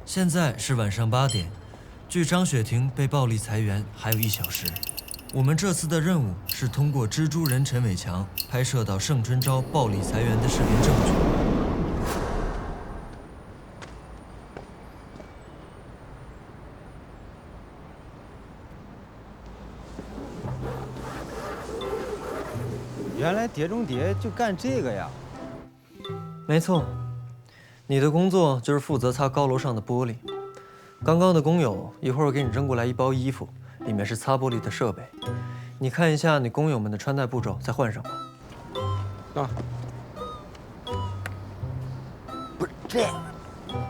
现在是晚上8点，距张雪婷被暴力裁员还有1小时。我们这次的任务是通过蜘蛛人陈伟强拍摄到盛春昭暴力裁员的视频证据。原来碟中谍就干这个呀？没错，你的工作就是负责擦高楼上的玻璃。刚刚的工友一会儿给你扔过来一包衣服，里面是擦玻璃的设备。你看一下你工友们的穿戴步骤，再换上吧。啊，不是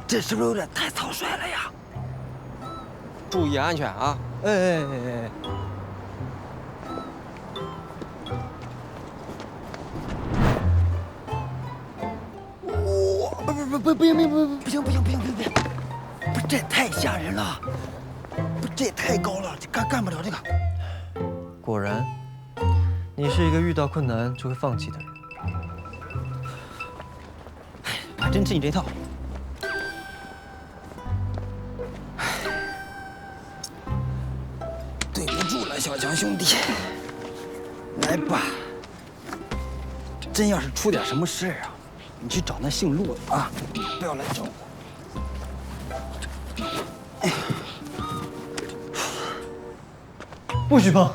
这是不是有点太草率了呀？注意安全啊！哎。不行！不是这太吓人了，不这也太高了，这干不了这个。果然，你是一个遇到困难就会放弃的人。还真吃你这套。对不住了，小强兄弟，来吧。真要是出点什么事啊，你去找那姓陆的啊，不要来找我。不许碰！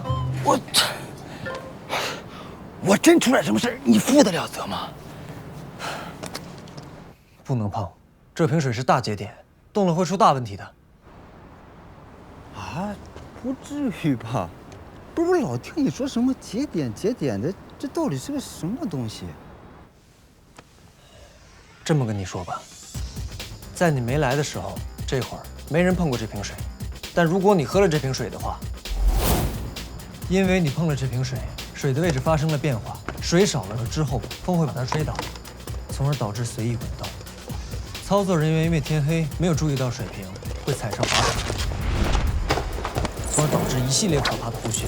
我真出点什么事，你负得了责吗？不能碰，这瓶水是大节点，动了会出大问题的。啊，不至于吧？不是我老听你说什么节点的，这到底是个什么东西？这么跟你说吧，在你没来的时候，这会儿没人碰过这瓶水。但如果你喝了这瓶水的话，因为你碰了这瓶水，水的位置发生了变化，水少了之后，风会把它吹倒，从而导致随意滚动。操作人员因为天黑没有注意到水瓶，会踩上滑板，从而导致一系列可怕的呼血。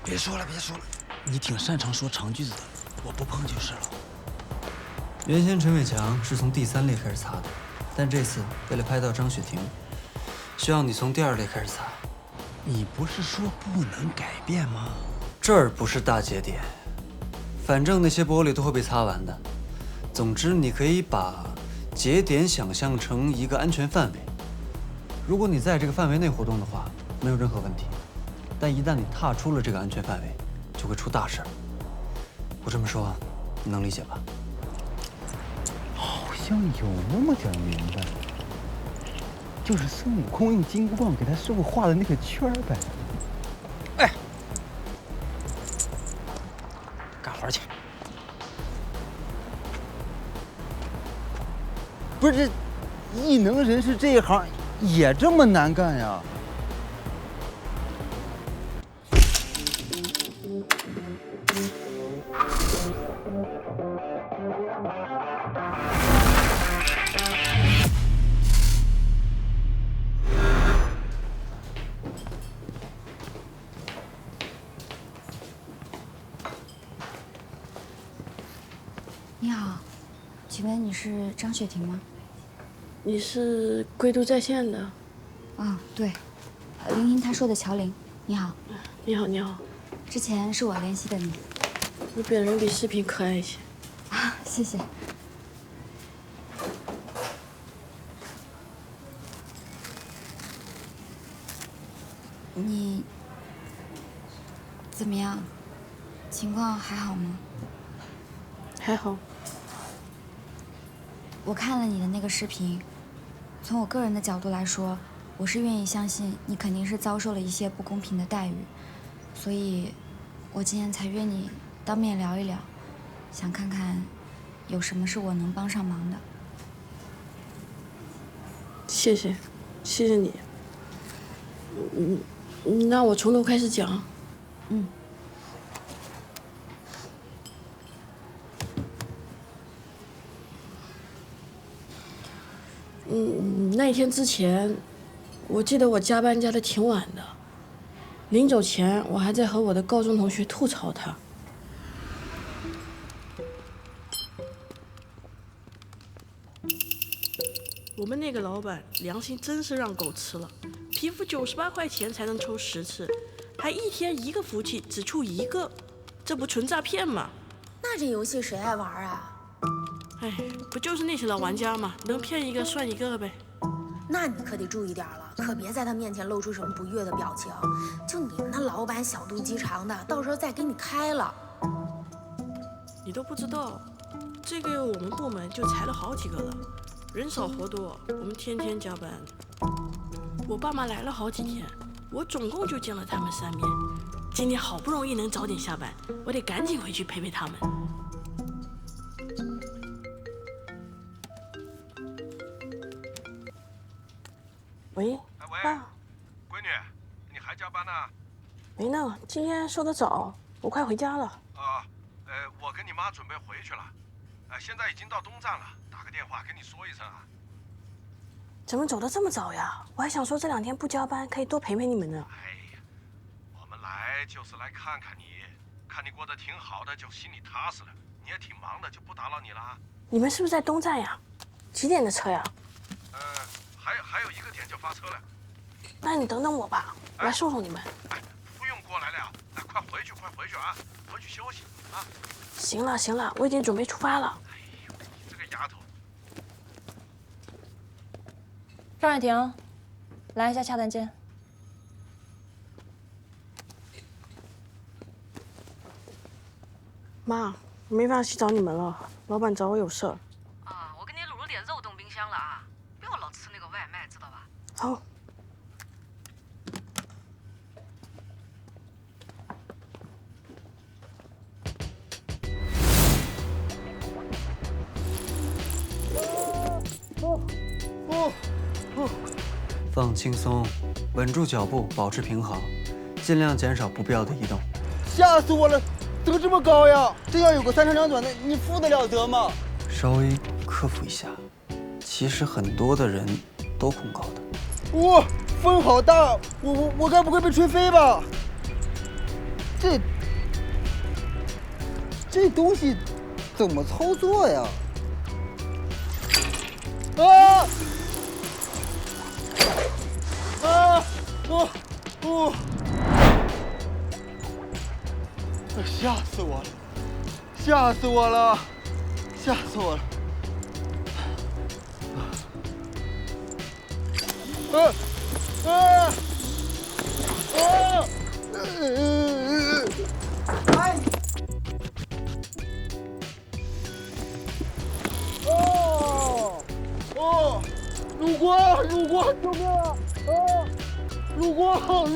别说了，你挺擅长说长句子的，我不碰就是了。原先陈伟强是从第3列开始擦的，但这次为了拍到张雪婷，需要你从第2列开始擦。你不是说不能改变吗？这儿不是大节点，反正那些玻璃都会被擦完的。总之，你可以把节点想象成一个安全范围。如果你在这个范围内活动的话，没有任何问题。但一旦你踏出了这个安全范围，就会出大事儿。我这么说，你能理解吧？好像有那么点明白，就是孙悟空用金箍棒给他师傅画的那个圈儿呗。哎，干活去。不是，这异能人士这一行也这么难干呀？你好，请问你是张雪婷吗？你是归都在线的？啊，对，林英他说的乔玲。你好。你好，你好。之前是我联系的你。你本人比视频可爱一些。啊，谢谢。你怎么样？情况还好吗？还好。我看了你的那个视频，从我个人的角度来说，我是愿意相信你肯定是遭受了一些不公平的待遇，所以，我今天才约你当面聊一聊，想看看有什么是我能帮上忙的。谢谢你。那我从头开始讲。嗯。那天之前，我记得我加班加的挺晚的。临走前，我还在和我的高中同学吐槽他。我们那个老板良心真是让狗吃了，皮肤98块钱才能抽10次，还一天一个服务器只出1个，这不纯诈骗吗？那这游戏谁爱玩啊？哎，不就是那些老玩家吗？能骗一个算一个呗。那你可得注意点了，可别在他面前露出什么不悦的表情。就你们那老板小肚鸡肠的，到时候再给你开了。你都不知道，这个月我们部门就裁了好几个了，人少活多，我们天天加班。我爸妈来了好几天，我总共就见了他们3面。今天好不容易能早点下班，我得赶紧回去陪陪他们。喂，爸，闺女，你还加班呢？没呢，今天收得早，我快回家了。啊，我跟你妈准备回去了，现在已经到东站了，打个电话跟你说一声啊。怎么走得这么早呀？我还想说这2天不加班，可以多陪陪你们呢。哎呀，我们来就是来看看你，看你过得挺好的，就心里踏实了。你也挺忙的，就不打扰你了。你们是不是在东站呀？几点的车呀？还有1个点就发车了。那你等等我吧，我来送送你们。哎，不用过来了，快回去啊，回去休息啊。行了行了，我已经准备出发了。哎呦，你这个丫头。张海婷，来一下洽谈间。妈，我没法去找你们了，老板找我有事儿。啊，我给你卤了点肉冻冰箱了啊，不要老吃那个外卖，知道吧？好。放轻松，稳住脚步，保持平衡，尽量减少不必要的移动。吓死我了，怎么这么高呀？真要有个3长2短的，你负得了得吗？稍微克服一下，其实很多的人都恐高的。哇，风好大，我该不会被吹飞吧？这东西怎么操作呀？啊！啊！吓死我了！吓死我了！吓死我了！哎！陆国，救命啊！陆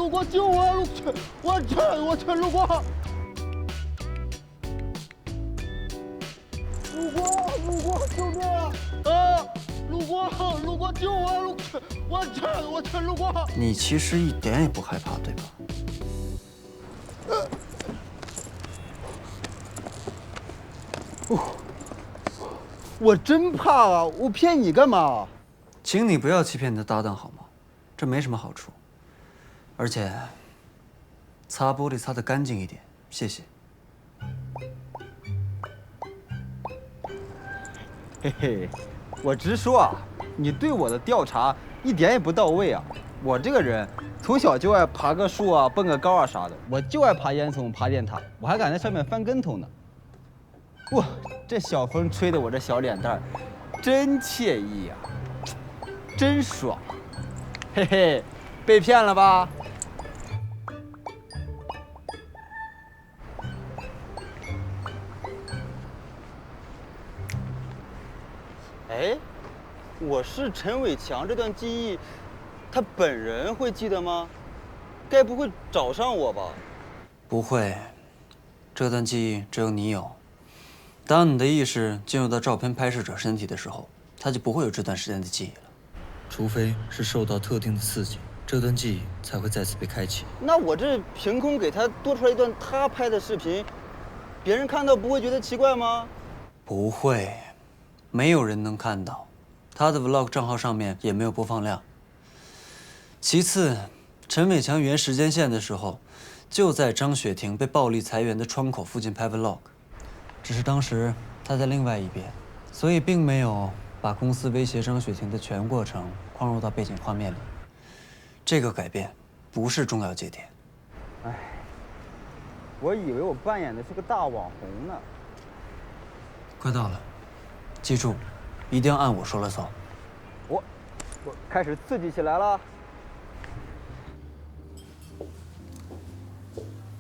国，救我！我去，陆国！陆国，救命啊！陆国，救我！我去，陆国！你其实一点也不害怕，对吧？我真怕啊！我骗你干嘛？请你不要欺骗你的搭档好吗？这没什么好处。而且，擦玻璃擦得干净一点，谢谢。嘿嘿，我直说啊，你对我的调查一点也不到位啊！我这个人从小就爱爬个树啊、蹦个高啊啥的，我就爱爬烟囱、爬电塔，我还敢在上面翻跟头呢。哇，这小风吹得我这小脸蛋儿真惬意呀，真爽！嘿嘿，被骗了吧？哎，我是陈伟强这段记忆，他本人会记得吗？该不会找上我吧？不会，这段记忆只有你有。当你的意识进入到照片拍摄者身体的时候，他就不会有这段时间的记忆了。除非是受到特定的刺激，这段记忆才会再次被开启。那我这凭空给他多出来一段他拍的视频，别人看到不会觉得奇怪吗？不会，没有人能看到，他的 Vlog 账号上面也没有播放量。其次，陈伟强原时间线的时候，就在张雪婷被暴力裁员的窗口附近拍 Vlog， 只是当时他在另外一边，所以并没有把公司威胁张雪婷的全过程框入到背景画面里。这个改变不是重要节点。哎，我以为我扮演的是个大网红呢。快到了，记住，一定要按我说了算。我开始刺激起来了。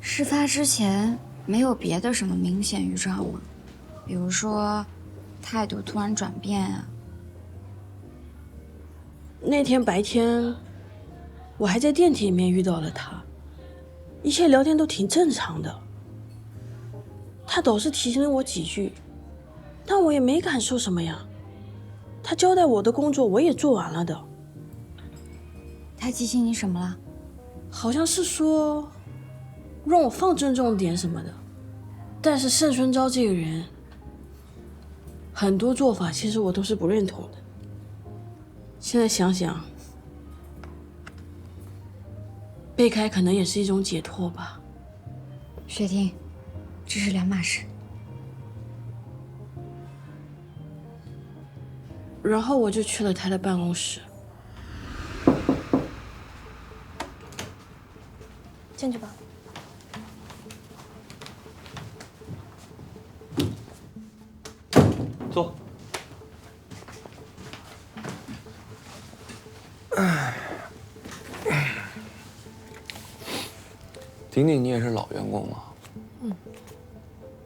事发之前没有别的什么明显预兆吗？比如说，态度突然转变啊。那天白天，我还在电梯里面遇到了他，一切聊天都挺正常的。他倒是提醒了我几句，但我也没敢说什么呀。他交代我的工作我也做完了的。他提醒你什么了？好像是说让我放尊重点什么的。但是盛春昭这个人，很多做法其实我都是不认同的。现在想想，被开可能也是一种解脱吧。雪婷，这是两码事。然后我就去了他的办公室。进去吧。坐。婷婷，你也是老员工了，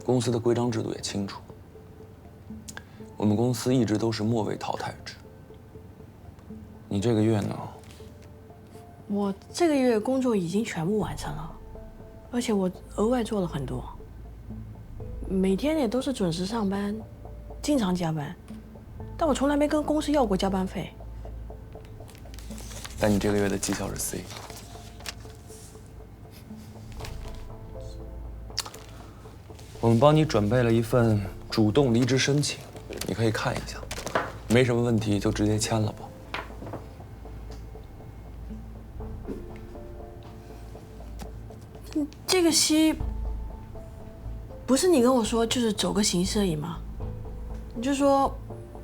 公司的规章制度也清楚。我们公司一直都是末位淘汰制。你这个月呢？我这个月工作已经全部完成了，而且我额外做了很多，每天也都是准时上班，经常加班，但我从来没跟公司要过加班费。但你这个月的绩效是 C。我们帮你准备了一份主动离职申请，你可以看一下，没什么问题就直接签了吧。这个戏不是你跟我说就是走个形式而已吗？你就说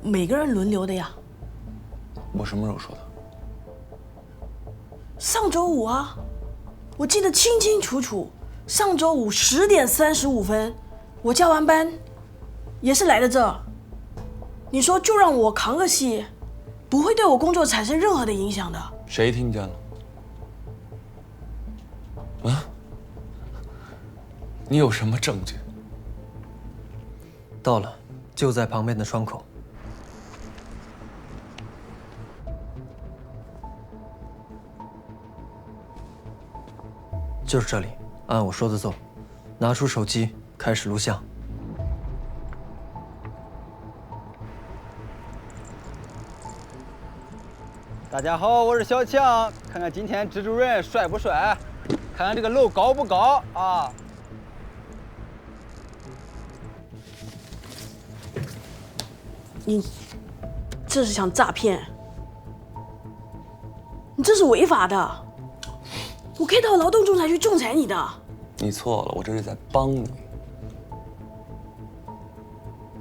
每个人轮流的呀。我什么时候说的？上周五啊，我记得清清楚楚。上周五10点35分，我加完班，也是来的这儿。你说就让我扛个戏，不会对我工作产生任何的影响的。谁听见了？啊？你有什么证据？到了，就在旁边的窗口。就是这里，按我说的做。拿出手机，开始录像。大家好，我是小强，看看今天支主任帅不帅，看看这个楼高不高啊。你这是想诈骗？你这是违法的，我可以到劳动仲裁去仲裁你的。你错了，我这是在帮你。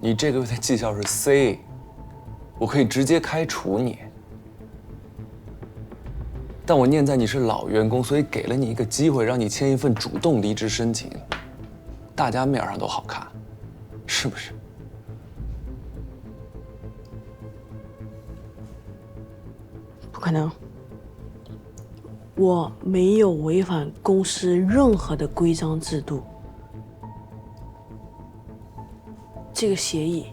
你这个月的绩效是 C， 我可以直接开除你。但我念在你是老员工，所以给了你一个机会，让你签一份主动离职申请，大家面上都好看，是不是？不可能，我没有违反公司任何的规章制度。这个协议，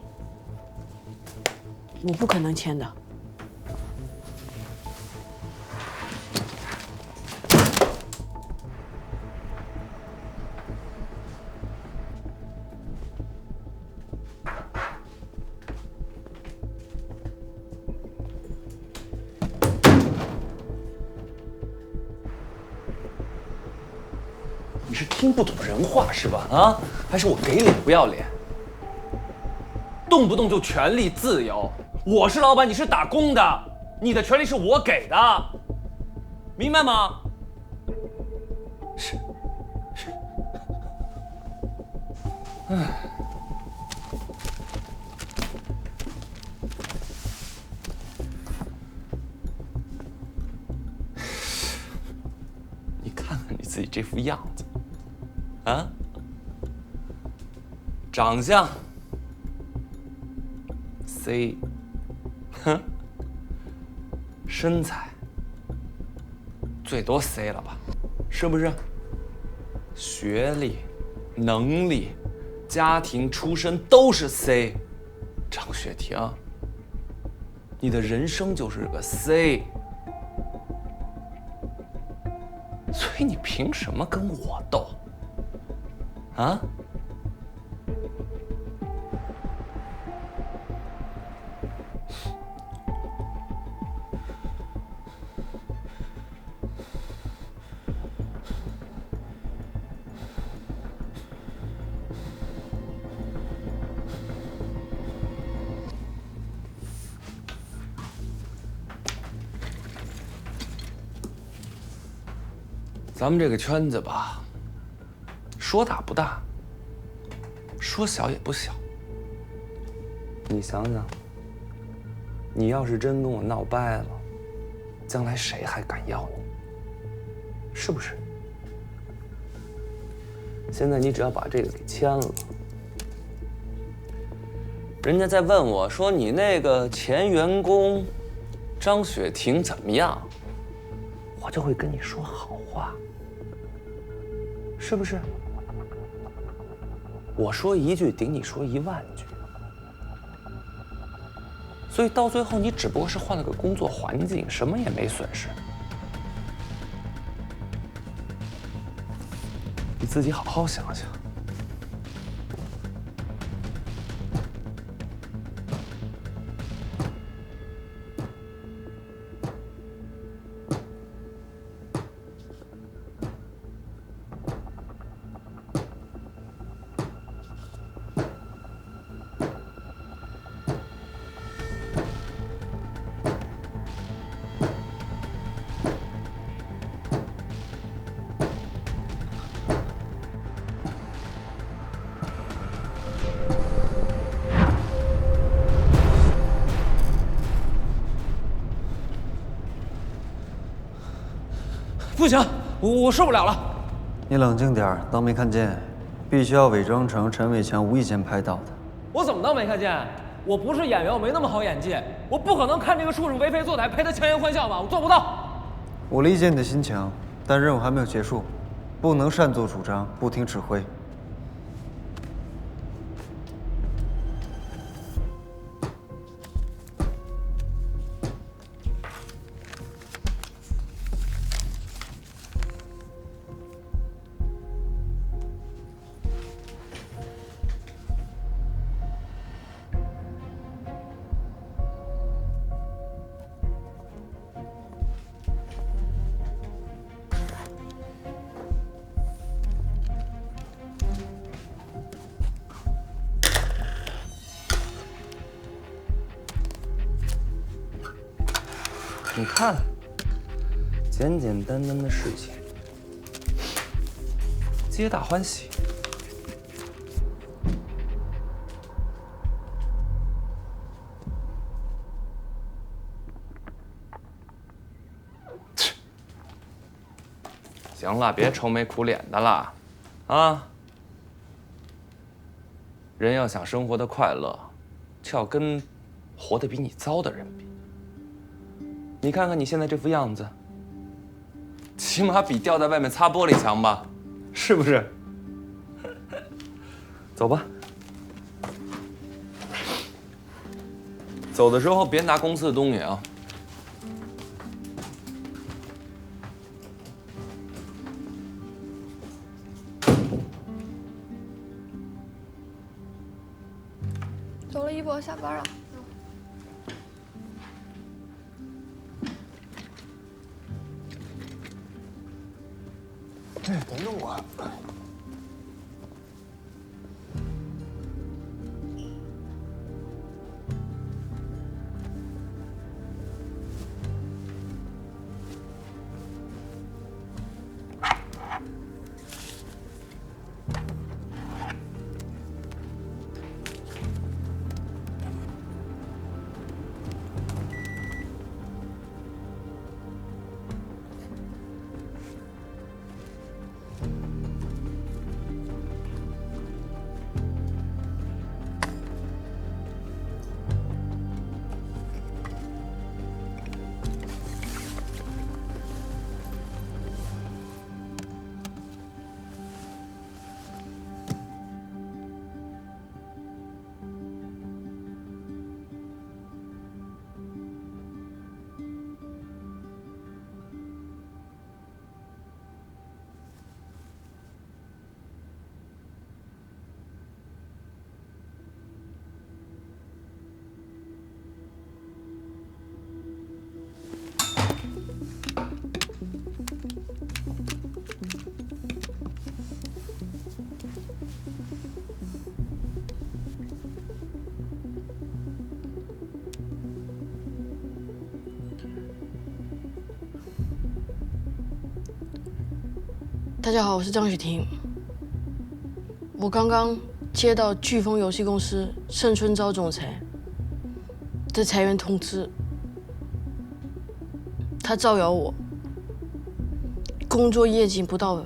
我不可能签的。你是听不懂人话是吧？啊，还是我给脸不要脸？动不动就权利自由。我是老板，你是打工的，你的权利是我给的，明白吗？是。唉。你看看你自己这副样子，啊？长相 C， 哼，身材最多 C 了吧？是不是？学历、能力、家庭出身都是 C。张雪婷，你的人生就是个 C。所以你凭什么跟我斗？啊？咱们这个圈子吧，说大不大，说小也不小。你想想，你要是真跟我闹掰了，将来谁还敢要你？是不是？现在你只要把这个给签了，人家再问我说你那个前员工张雪婷怎么样，我就会跟你说好话。是不是？我说一句顶你说10000句，所以到最后你只不过是换了个工作环境，什么也没损失。你自己好好想想。不行，我受不了了。你冷静点儿，当没看见。必须要伪装成陈伟强无意间拍到的。我怎么当没看见？我不是演员，我没那么好演技，我不可能看这个畜生为非作歹，陪他强颜欢笑吧？我做不到。我理解你的心情，但任务还没有结束，不能擅作主张，不听指挥。你看，简简单单的事情，皆大欢喜。行了，别愁眉苦脸的了，啊！人要想生活的快乐，就要跟活得比你糟的人比。你看看你现在这副样子，起码比掉在外面擦玻璃强吧？是不是？走吧。走的时候别拿公司的东西啊。走了，一博，下班了。等等我。大家好，我是张雪婷。我刚刚接到飓风游戏公司盛春昭总裁的裁员通知，他造谣我工作业绩不到位，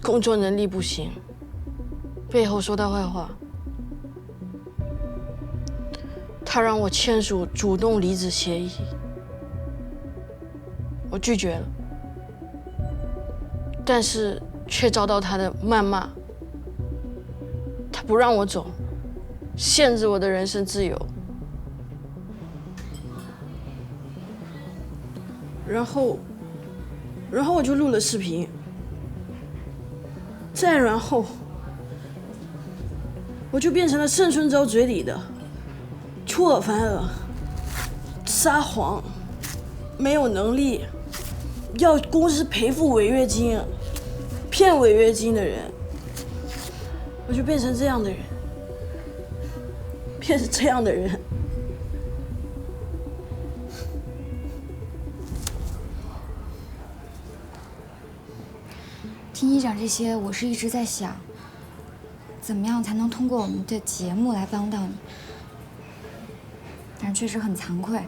工作能力不行，背后说他坏话。他让我签署主动离职协议，我拒绝了，但是却遭到他的谩骂。他不让我走，限制我的人身自由。然后我就录了视频，再然后我就变成了盛春昭嘴里的出尔反尔、撒谎、没有能力、要公司赔付违约金、骗违约金的人。我就变成这样的人，变成这样的人。听你讲这些，我是一直在想，怎么样才能通过我们的节目来帮到你。但是确实很惭愧，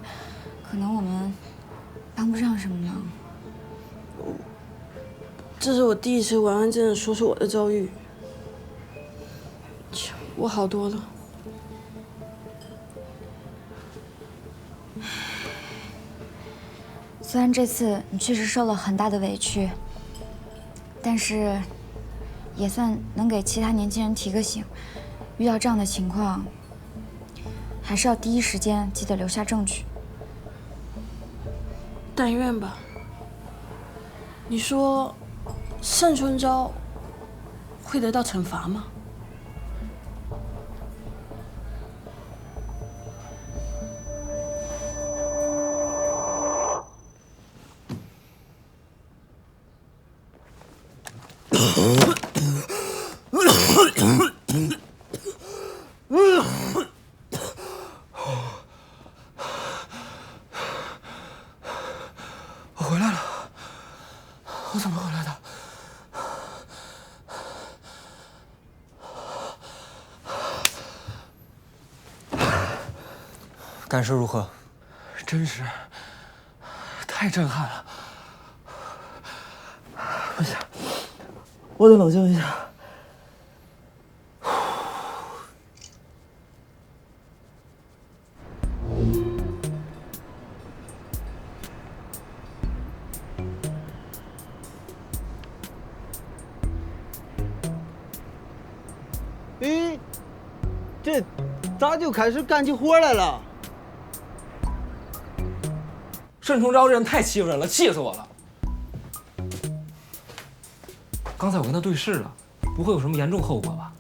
可能我们帮不上什么忙。这是我第一次完完整整说出我的遭遇。我好多了。虽然这次你确实受了很大的委屈，但是也算能给其他年轻人提个醒，遇到这样的情况，还是要第一时间记得留下证据。但愿吧。你说，盛春昭会得到惩罚吗？我回来了，我怎么回来的？感受如何？真是太震撼了！不行，我得冷静一下。哎，这咋就开始干起活来了？盛春昭这人太欺负人了，气死我了！刚才我跟他对视了，不会有什么严重后果吧？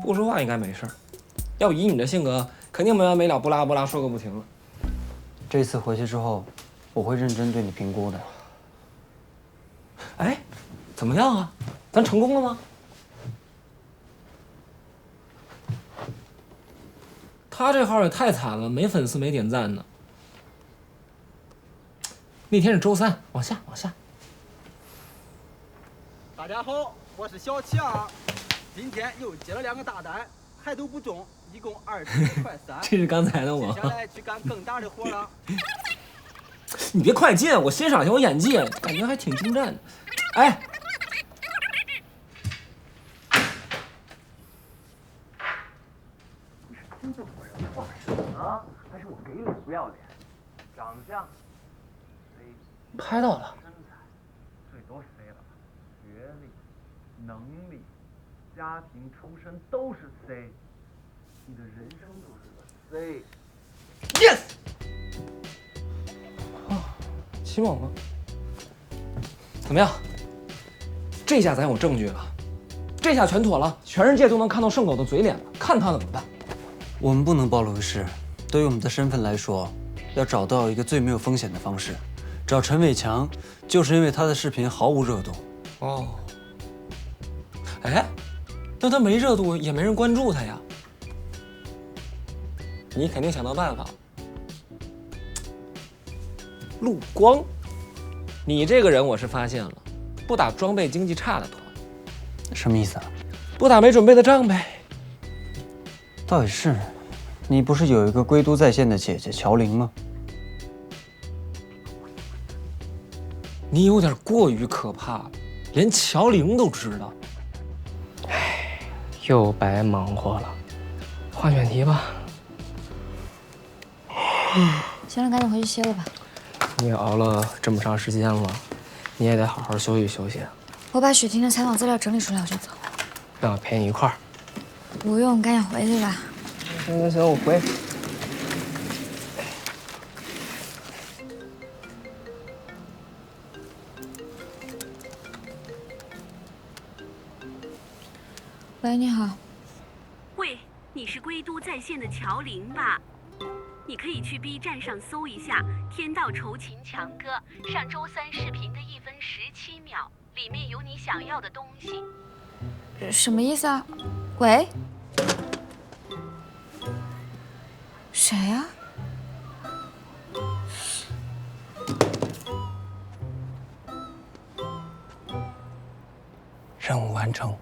不说话应该没事儿，要以你的性格，肯定没完没了，不拉不拉说个不停了。这次回去之后，我会认真对你评估的。哎，怎么样啊？咱成功了吗？他这号也太惨了，没粉丝没点赞呢。那天是周3，往下。大家好，我是小强，今天又接了2个大单，还都不中，一共21块3。这是刚才的我。接下来去干更大的活了。你别快进，我欣赏一下我演技，感觉还挺精湛的。哎。真正我人话少呢，还是我给脸不要脸？长相 C， 拍到了。身材最多 C 了吧？学历、能力、家庭出身都是 C， 你的人生就是个 C。Yes。期望吗？怎么样？这下咱有证据了，这下全妥了，全世界都能看到盛狗的嘴脸了，看他怎么办。我们不能暴露于世，对于我们的身份来说，要找到一个最没有风险的方式。找陈伟强，就是因为他的视频毫无热度。哦。哎，那他没热度，也没人关注他呀。你肯定想到办法。陆光，你这个人我是发现了，不打装备经济差的多。什么意思啊？不打没准备的仗呗。倒也是，你不是有一个归都在线的姐姐乔玲吗？你有点过于可怕了，连乔玲都知道。唉，又白忙活了。换选题吧。行了，赶紧回去歇了吧。你也熬了这么长时间了，你也得好好休息休息。我把雪婷的采访资料整理出来，我就走。让我陪你一块儿。不用，赶紧回去吧。行，我回。喂，你好。喂，你是归都在线的乔玲吧？你可以去 B 站上搜一下《天道酬勤强歌》，上周3视频的1分17秒，里面有你想要的东西。什么意思啊？喂？谁呀？任务完成。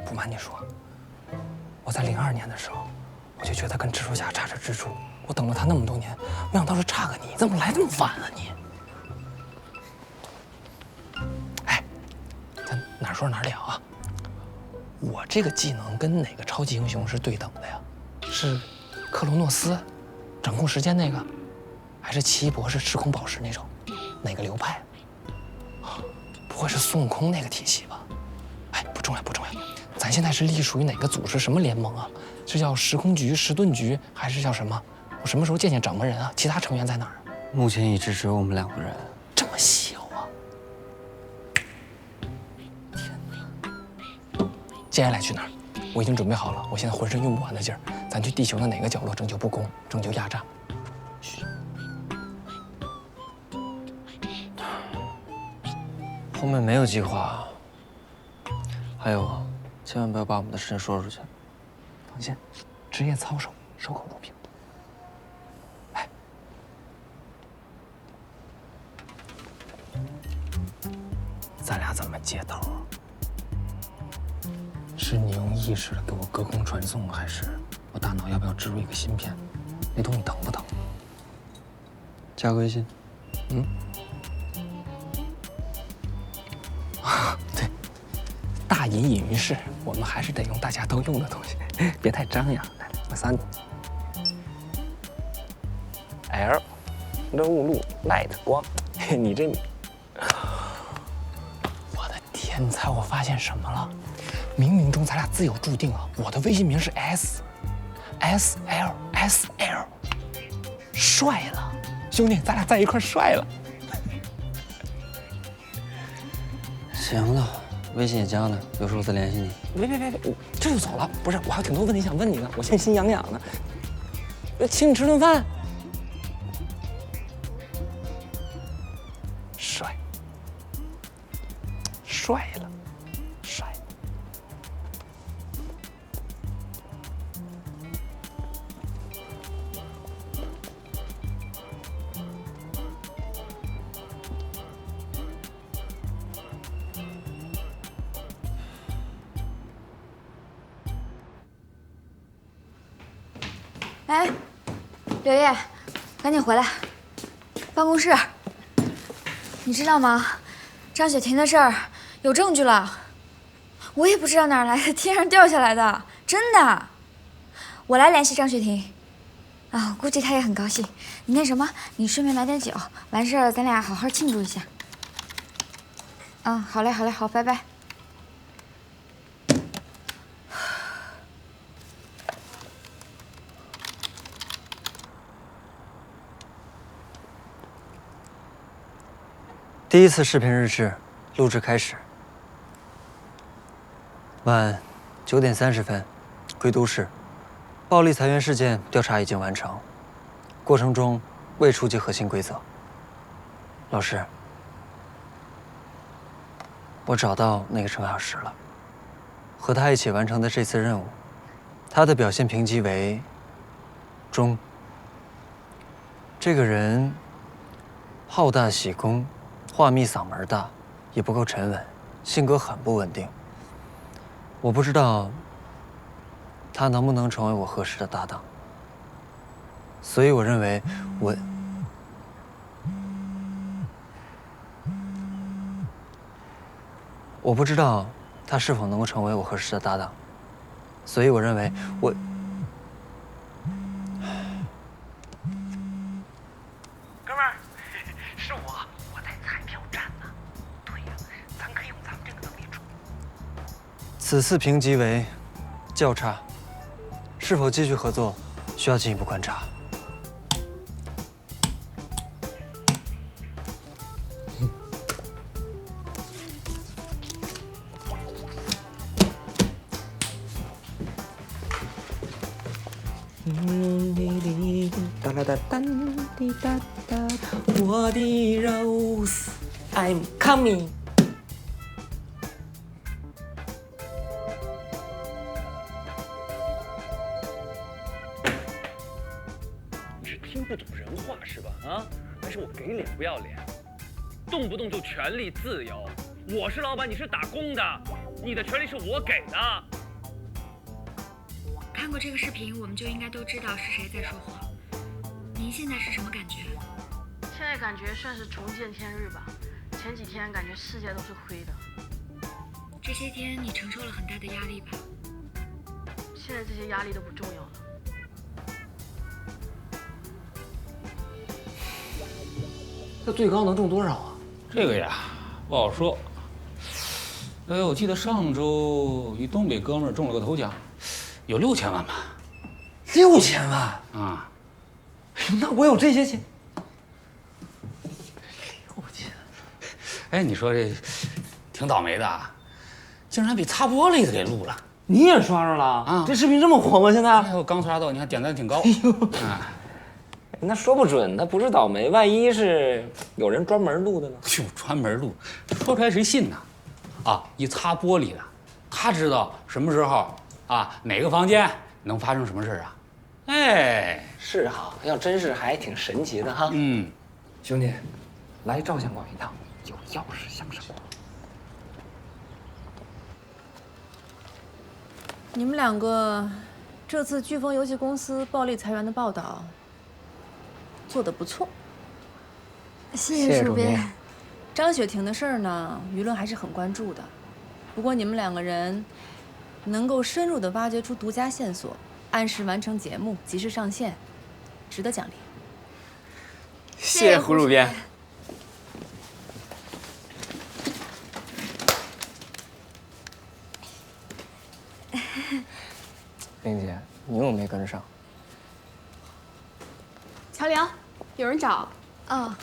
不瞒你说，我在02年的时候，我就觉得跟蜘蛛侠差着蜘蛛。我等了他那么多年，没想到是差个你，怎么来这么晚啊你？哎，咱哪说哪了啊？我这个技能跟哪个超级英雄是对等的呀？是克罗诺斯，掌控时间那个，还是奇异博士时空宝石那种？哪个流派？不会是孙悟空那个体系吧？哎，不重要不重要。咱现在是隶属于哪个组织？什么联盟啊？是叫时空局、时盾局，还是叫什么？我什么时候见掌门人啊？其他成员在哪儿？目前一直只有我们2个人。这么小啊！天哪！接下来去哪儿？我已经准备好了，我现在浑身用不完的劲儿。咱去地球的哪个角落拯救不公，拯救亚战？嘘。后面没有计划。还有啊，千万不要把我们的事情说出去。放心，职业操守，守口如瓶。哎，咱俩怎么接头啊？是你用意识给我隔空传送，还是我大脑要不要植入一个芯片？那东西疼不疼？加个微信。嗯。啊，对。大隐隐于市，我们还是得用大家都用的东西，别太张扬。来，我撒你。L， 热露 light 光，你这，我的天！你猜我发现什么了？冥冥中咱俩自有注定啊！我的微信名是 SL，帅了，兄弟，咱俩在一块帅了。行了。微信也加了，有时候再联系你。别，我这就走了。不是，我还有挺多问题想问你呢，我现在心痒痒的。请你吃顿饭。帅了，帅。哎，刘烨，赶紧回来，办公室。你知道吗？张雪婷的事儿有证据了，我也不知道哪儿来的，天上掉下来的，真的。我来联系张雪婷，啊，估计她也很高兴。你那什么，你顺便买点酒，完事儿咱俩好好庆祝一下。好嘞，好，拜拜。第一次视频日志录制开始。晚9点30分，归都市，暴力裁员事件调查已经完成，过程中未触及核心规则。老师，我找到那个程小时了，和他一起完成的这次任务，他的表现评级为中。这个人好大喜功，话密嗓门大，也不够沉稳，性格很不稳定。我不知道他能不能成为我合适的搭档，所以我认为我不知道他是否能够成为我合适的搭档，所以我认为哥们儿，是我在彩票站呢。对呀，咱可以用咱们这个能力冲。此次评级为较差，是否继续合作需要进一步观察。哒啦哒哒滴哒哒，我的 Rose I'm coming。你是听不懂人话是吧？啊，还是我给脸不要脸？动不动就权利自由。我是老板，你是打工的，你的权利是我给的。看过这个视频，我们就应该都知道是谁在说谎。您现在是什么感觉？现在感觉算是重见天日吧。前几天感觉世界都是灰的。这些天你承受了很大的压力吧？现在这些压力都不重要了。这最高能中多少啊？这个呀，不好说。我记得上周一东北哥们儿中了个头奖，有6000万吧。6000万啊！那我有这些钱。哎，你说这挺倒霉的啊，竟然被擦玻璃的给录了。你也刷着了啊？这视频这么火吗？现在？哎，我刚刷到，你看点赞挺高。啊，那说不准，他不是倒霉，万一是有人专门录的呢？就专门录，说出来谁信呢？啊，一擦玻璃的，他知道什么时候啊哪个房间能发生什么事啊？哎，是哈，要真是还挺神奇的哈。嗯，兄弟，来照相馆一趟，有要事相商。你们两个这次飓风游戏公司暴力裁员的报道做得不错，谢谢主编。张雪婷的事儿呢，舆论还是很关注的。不过你们两个人能够深入地挖掘出独家线索，按时完成节目，及时上线，值得奖励。谢谢胡主编。玲姐，你又没跟上。乔梁，有人找。哦。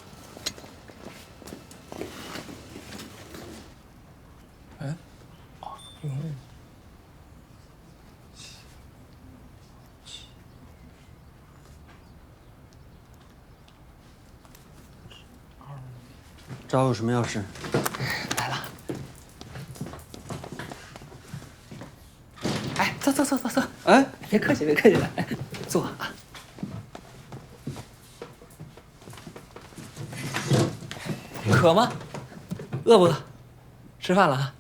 找我有什么要事？来了。哎，坐。哎，别客气，来，坐啊。渴吗？饿不饿？吃饭了啊。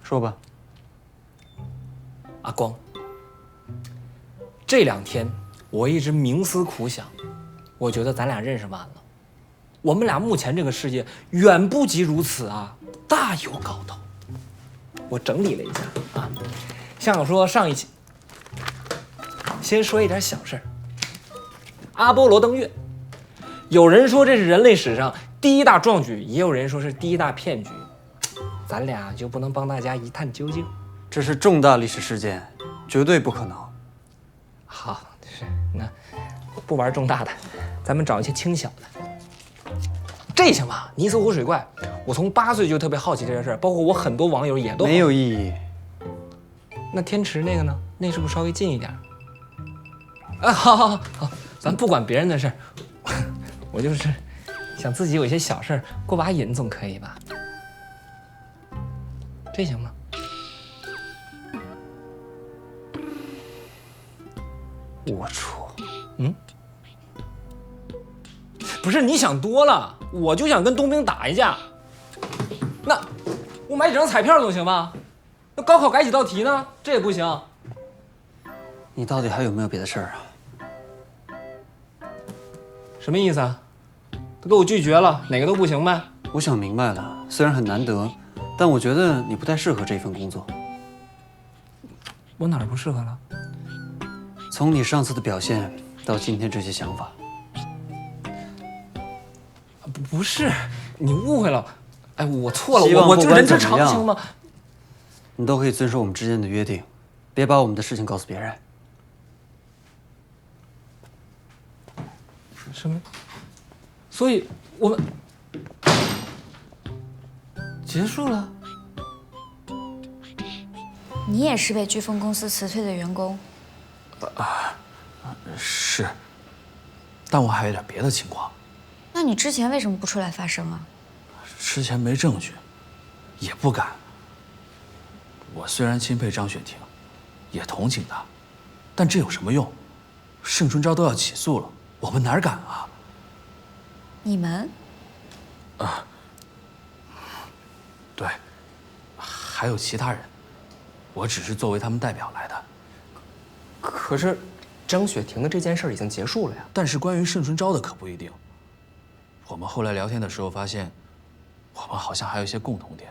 说吧。阿光，这2天我一直冥思苦想，我觉得咱俩认识晚了。我们俩目前这个世界远不及如此啊，大有搞头。我整理了一下啊，像我说上一期，先说一点小事儿。阿波罗登月，有人说这是人类史上第1大壮举，也有人说是第1大骗局。咱俩就不能帮大家一探究竟？这是重大历史事件，绝对不可能。好，是那不玩重大的，咱们找一些轻小的。这行吧，尼斯湖水怪，我从8岁就特别好奇这件事，包括我很多网友也都没有意义。那天池那个呢？那是不是稍微近一点？啊，好，咱不管别人的事，我就是想自己有一些小事儿过把瘾总可以吧？这行吗？我出，不是你想多了，我就想跟冬兵打一架。那我买几张彩票总行吧？那高考改几道题呢？这也不行。你到底还有没有别的事儿啊？什么意思啊？都给我拒绝了，哪个都不行呗？我想明白了，虽然很难得，但我觉得你不太适合这份工作。我哪儿不适合了？从你上次的表现到今天这些想法，不是，你误会了。哎，我错了，希望我这人之不管怎么样常情嘛。你都可以遵守我们之间的约定，别把我们的事情告诉别人。什么？所以我们结束了？你也是被飓风公司辞退的员工？是，但我还有点别的情况。那你之前为什么不出来发声啊？之前没证据，也不敢。我虽然钦佩张雪婷，也同情她，但这有什么用？盛春昭都要起诉了，我们哪敢啊？你们？对，还有其他人，我只是作为他们代表来的。可是张雪婷的这件事已经结束了呀。但是关于盛春昭的可不一定。我们后来聊天的时候发现，我们好像还有一些共同点。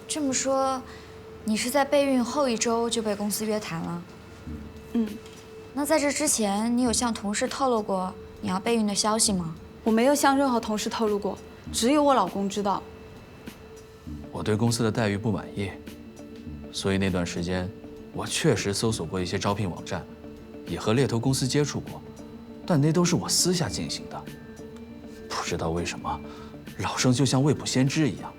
这么说，你是在备孕后1周就被公司约谈了？那在这之前，你有向同事透露过你要备孕的消息吗？我没有向任何同事透露过，只有我老公知道。我对公司的待遇不满意，所以那段时间，我确实搜索过一些招聘网站，也和猎头公司接触过，但那都是我私下进行的。不知道为什么，老盛就像未卜先知一样，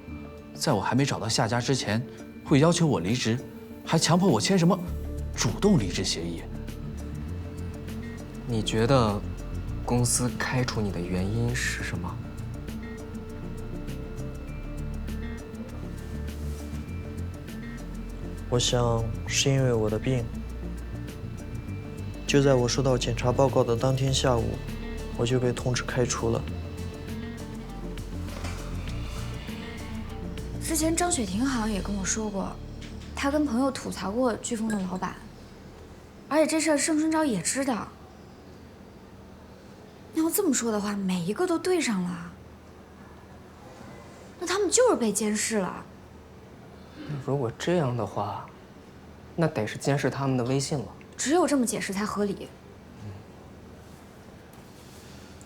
在我还没找到下家之前，会要求我离职，还强迫我签什么主动离职协议。你觉得公司开除你的原因是什么？我想是因为我的病。就在我收到检查报告的当天下午，我就被通知开除了。之前张雪婷好像也跟我说过，她跟朋友吐槽过飓风的老板，而且这事儿盛春昭也知道。那要这么说的话，每一个都对上了，那他们就是被监视了。如果这样的话，那得是监视他们的微信了。只有这么解释才合理。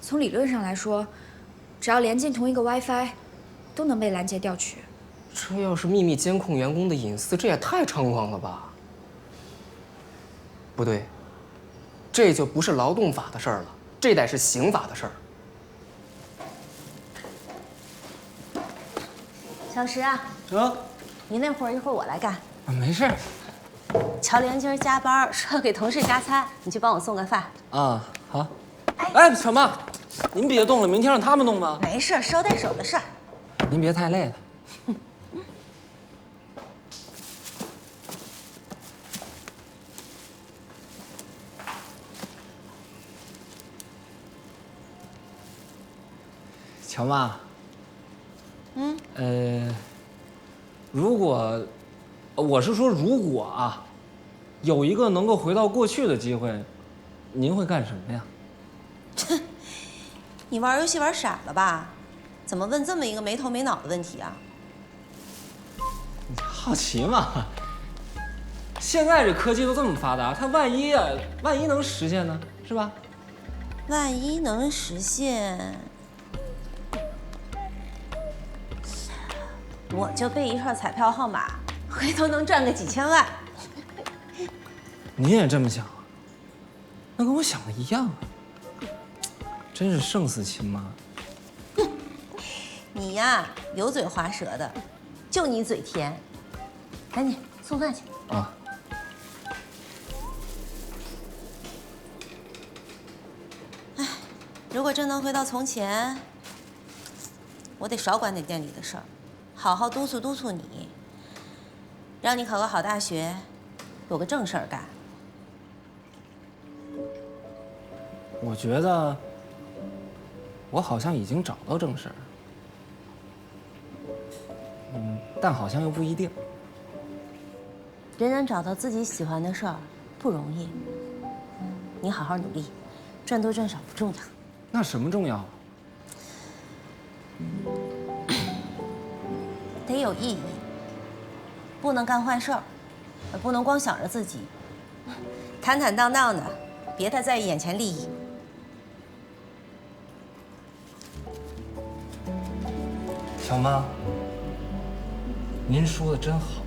从理论上来说，只要连进同一个 WiFi， 都能被拦截调取。这要是秘密监控员工的隐私，这也太猖狂了吧？不对，这就不是劳动法的事儿了，这得是刑法的事儿。小石啊，你那活儿一会儿我来干。没事。乔玲今儿加班，说要给同事加餐，你去帮我送个饭。啊，好。哎，小妈，您别动了，明天让他们弄吧。没事，捎带手的事儿。您别太累了。乔妈。如果，我是说如果啊，有一个能够回到过去的机会，您会干什么呀？你玩游戏玩傻了吧？怎么问这么一个没头没脑的问题啊？好奇嘛。现在这科技都这么发达，它万一能实现呢，是吧？万一能实现，我就背一串彩票号码，回头能赚个几千万。你也这么想啊？那跟我想的一样啊。真是胜似亲妈。你呀，油嘴滑舌的，就你嘴甜。赶紧送饭去。啊。如果真能回到从前，我得少管点店里的事儿，好好督促督促你，让你考个好大学，有个正事儿干。我觉得我好像已经找到正事儿，但好像又不一定。人找到自己喜欢的事儿不容易，你好好努力，赚多赚少不重要。那什么重要？得有意义，不能干坏事儿，不能光想着自己，坦坦荡荡的，别太在意眼前利益。小妈，您说的真好。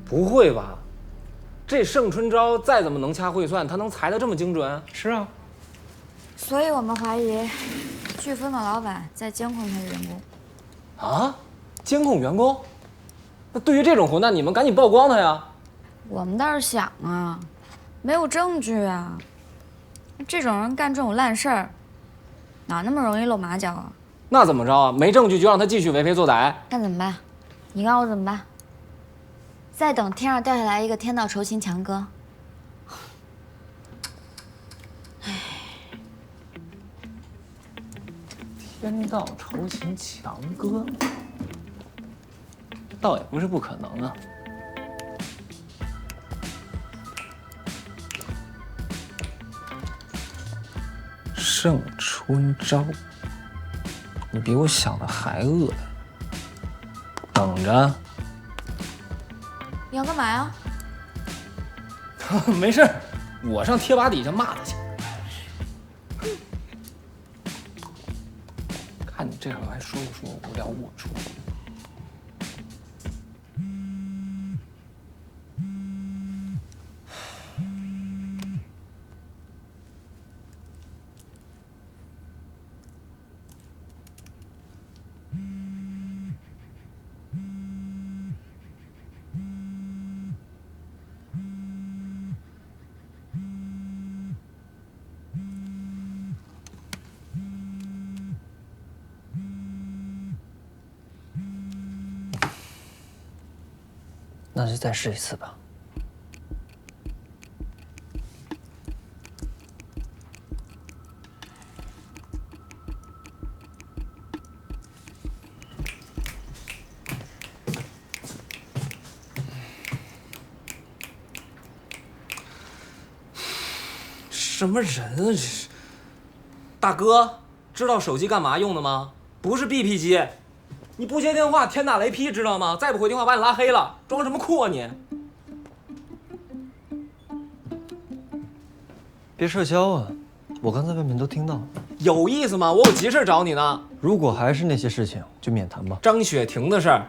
不会吧？这盛春昭再怎么能掐会算，他能裁得这么精准？是啊。所以我们怀疑，飓风的老板在监控他的员工。啊？监控员工？那对于这种混蛋，你们赶紧曝光他呀！我们倒是想啊，没有证据啊。这种人干这种烂事儿，哪那么容易露马脚啊？那怎么着啊？没证据就让他继续为非作歹？那怎么办？你告诉我怎么办？再等天上掉下来一个天道酬勤强哥。天道酬勤强哥，倒也不是不可能啊。盛春昭，你比我想的还恶呀！等着。你要干嘛呀？没事，我上贴吧底下骂他去。看你这会儿还说不说无聊龌龊。那就再试一次吧。什么人啊这是？大哥，知道手机干嘛用的吗？不是 BP 机。你不接电话，天打雷劈，知道吗？再不回电话，把你拉黑了。装什么酷啊你？别社交啊！我刚才外面都听到了。有意思吗？我有急事找你呢。如果还是那些事情，就免谈吧。张雪婷的事儿，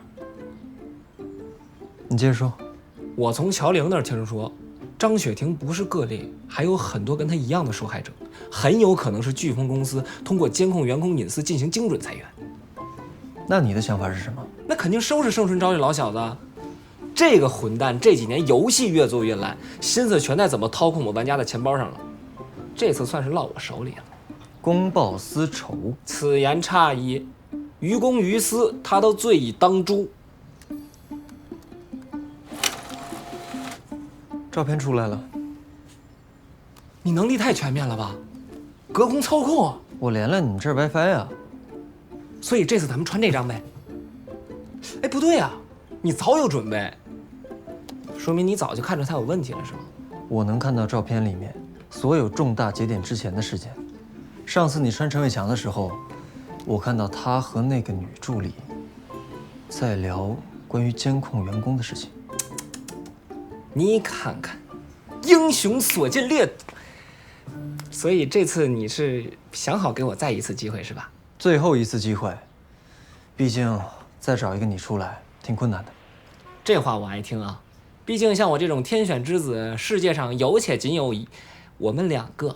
你接着说。我从乔玲那儿听说，张雪婷不是个例，还有很多跟她一样的受害者，很有可能是飓风公司通过监控员工隐私进行精准裁员。那你的想法是什么？那肯定收拾盛春昭这老小子。这个混蛋这几年游戏越做越烂，心思全在怎么掏空我玩家的钱包上了。这次算是落我手里了。公报私仇，此言差矣。于公于私，他都罪以当诛。照片出来了。你能力太全面了吧？隔空操控。我连了你这 WiFi 啊。所以这次咱们穿这张呗。哎，不对啊，你早有准备，说明你早就看出他有问题了，是吗？我能看到照片里面所有重大节点之前的事件。上次你穿陈伟强的时候，我看到他和那个女助理在聊关于监控员工的事情。你看看，英雄所见略懂。所以这次你是想好给我再一次机会是吧？最后一次机会，毕竟再找一个你出来挺困难的。这话我爱听啊，毕竟像我这种天选之子，世界上有且仅有我们两个。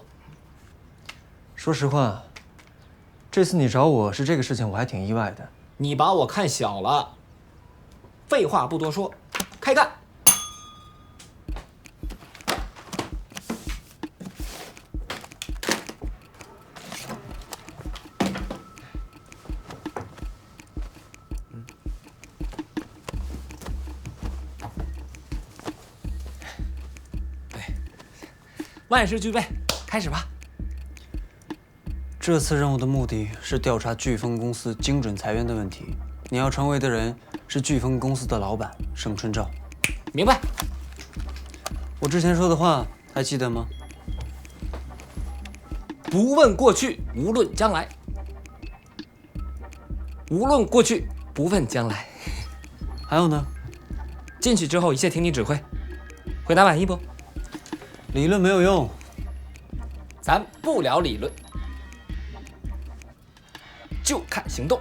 说实话，这次你找我是这个事情，我还挺意外的。你把我看小了。废话不多说，开干！万事俱备，开始吧。这次任务的目的是调查飓风公司精准裁员的问题。你要成为的人是飓风公司的老板盛春照。明白。我之前说的话还记得吗？不问过去，无论将来。无论过去，不问将来。还有呢？进去之后一切听你指挥。回答满意不？理论没有用，咱不聊理论，就看行动。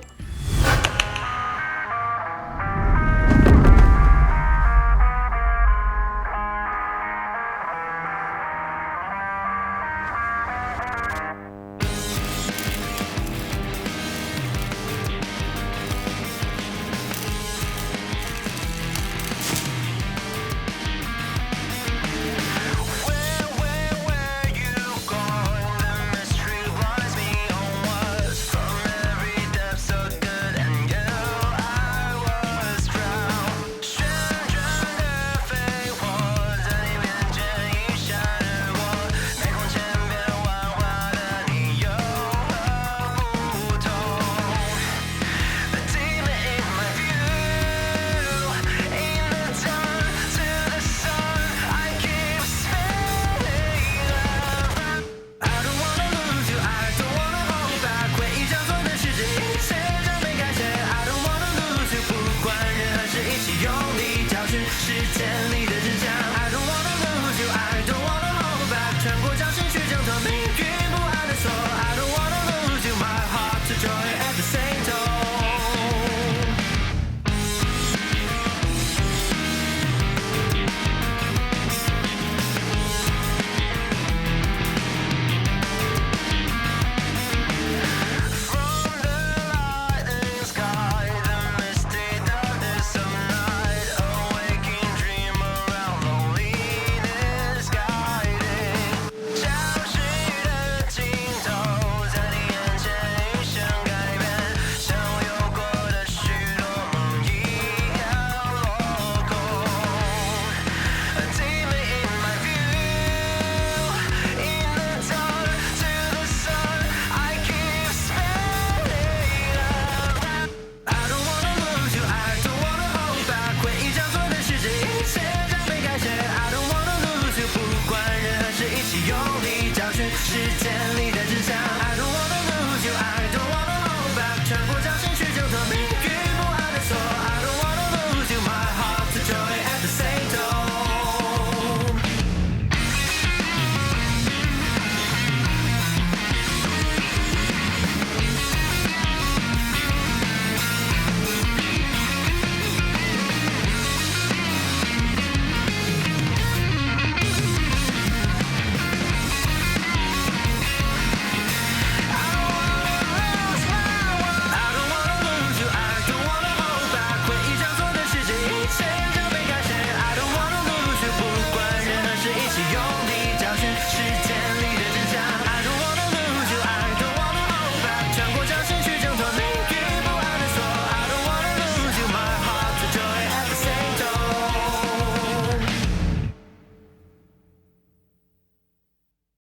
是建立。